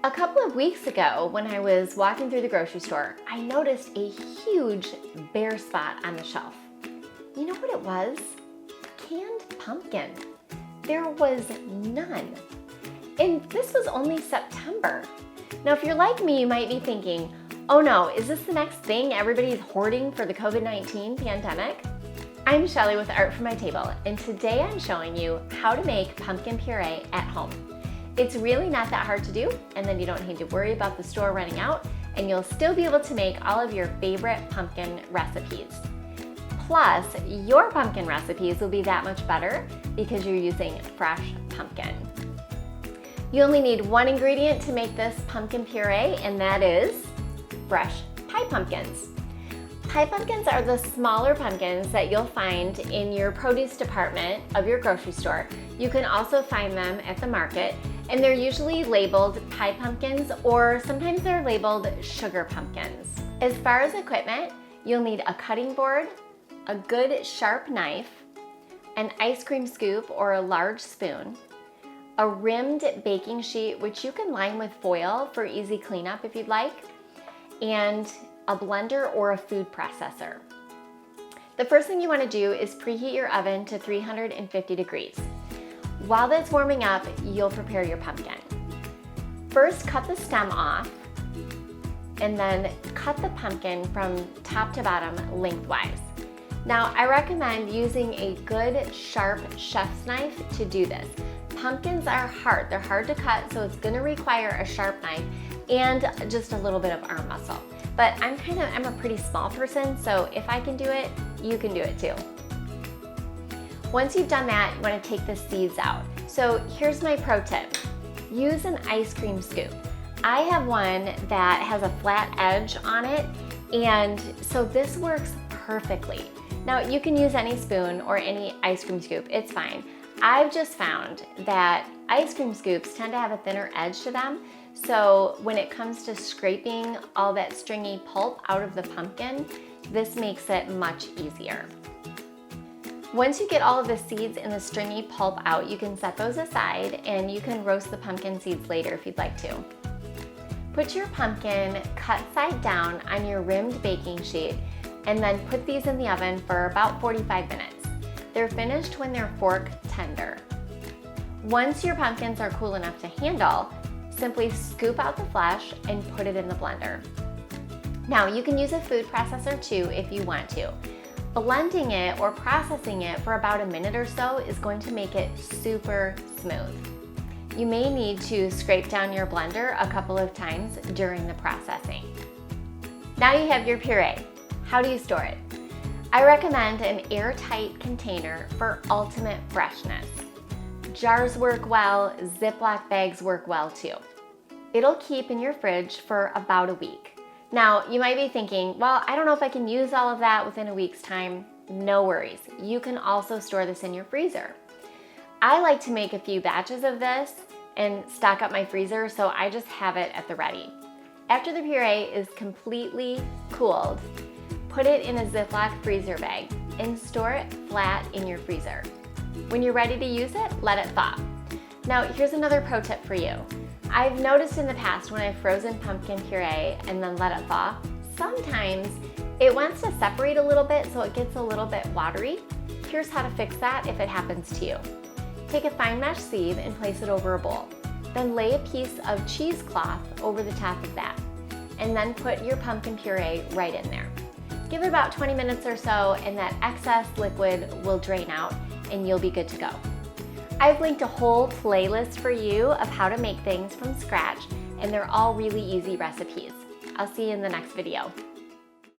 A couple of weeks ago, when I was walking through the grocery store, I noticed a huge bare spot on the shelf. You know what it was? Canned pumpkin. There was none. And this was only September. Now, if you're like me, you might be thinking, oh no, is this the next thing everybody's hoarding for the COVID-19 pandemic? I'm Shelly with Art for My Table, and today I'm showing you how to make pumpkin puree at home. It's really not that hard to do, and then you don't need to worry about the store running out, and you'll still be able to make all of your favorite pumpkin recipes. Plus, your pumpkin recipes will be that much better because you're using fresh pumpkin. You only need one ingredient to make this pumpkin puree, and that is fresh pie pumpkins. Pie pumpkins are the smaller pumpkins that you'll find in your produce department of your grocery store. You can also find them at the market, and they're usually labeled pie pumpkins, or sometimes they're labeled sugar pumpkins. As far as equipment, you'll need a cutting board, a good sharp knife, an ice cream scoop or a large spoon, a rimmed baking sheet, which you can line with foil for easy cleanup if you'd like, and a blender or a food processor. The first thing you want to do is preheat your oven to 350 degrees. While that's warming up, you'll prepare your pumpkin. First, cut the stem off, and then cut the pumpkin from top to bottom lengthwise. Now, I recommend using a good sharp chef's knife to do this. Pumpkins are hard. They're hard to cut, so it's going to require a sharp knife and just a little bit of arm muscle. But I'm a pretty small person, so if I can do it, you can do it too. Once you've done that, you want to take the seeds out. So here's my pro tip. Use an ice cream scoop. I have one that has a flat edge on it, and so this works perfectly. Now, you can use any spoon or any ice cream scoop, it's fine. I've just found that ice cream scoops tend to have a thinner edge to them, so when it comes to scraping all that stringy pulp out of the pumpkin, this makes it much easier. Once you get all of the seeds and the stringy pulp out, you can set those aside and you can roast the pumpkin seeds later if you'd like to. Put your pumpkin cut side down on your rimmed baking sheet and then put these in the oven for about 45 minutes. They're finished when they're fork tender. Once your pumpkins are cool enough to handle, simply scoop out the flesh and put it in the blender. Now, you can use a food processor too if you want to. Blending it or processing it for about a minute or so is going to make it super smooth. You may need to scrape down your blender a couple of times during the processing. Now you have your puree. How do you store it? I recommend an airtight container for ultimate freshness. Jars work well, Ziploc bags work well too. It'll keep in your fridge for about a week. Now, you might be thinking, well, I don't know if I can use all of that within a week's time. No worries. You can also store this in your freezer. I like to make a few batches of this and stock up my freezer, so I just have it at the ready. After the puree is completely cooled, put it in a Ziploc freezer bag and store it flat in your freezer. When you're ready to use it, let it thaw. Now, here's another pro tip for you. I've noticed in the past when I've frozen pumpkin puree and then let it thaw, sometimes it wants to separate a little bit so it gets a little bit watery. Here's how to fix that if it happens to you. Take a fine mesh sieve and place it over a bowl. Then lay a piece of cheesecloth over the top of that, and then put your pumpkin puree right in there. Give it about 20 minutes or so, and that excess liquid will drain out and you'll be good to go. I've linked a whole playlist for you of how to make things from scratch, and they're all really easy recipes. I'll see you in the next video.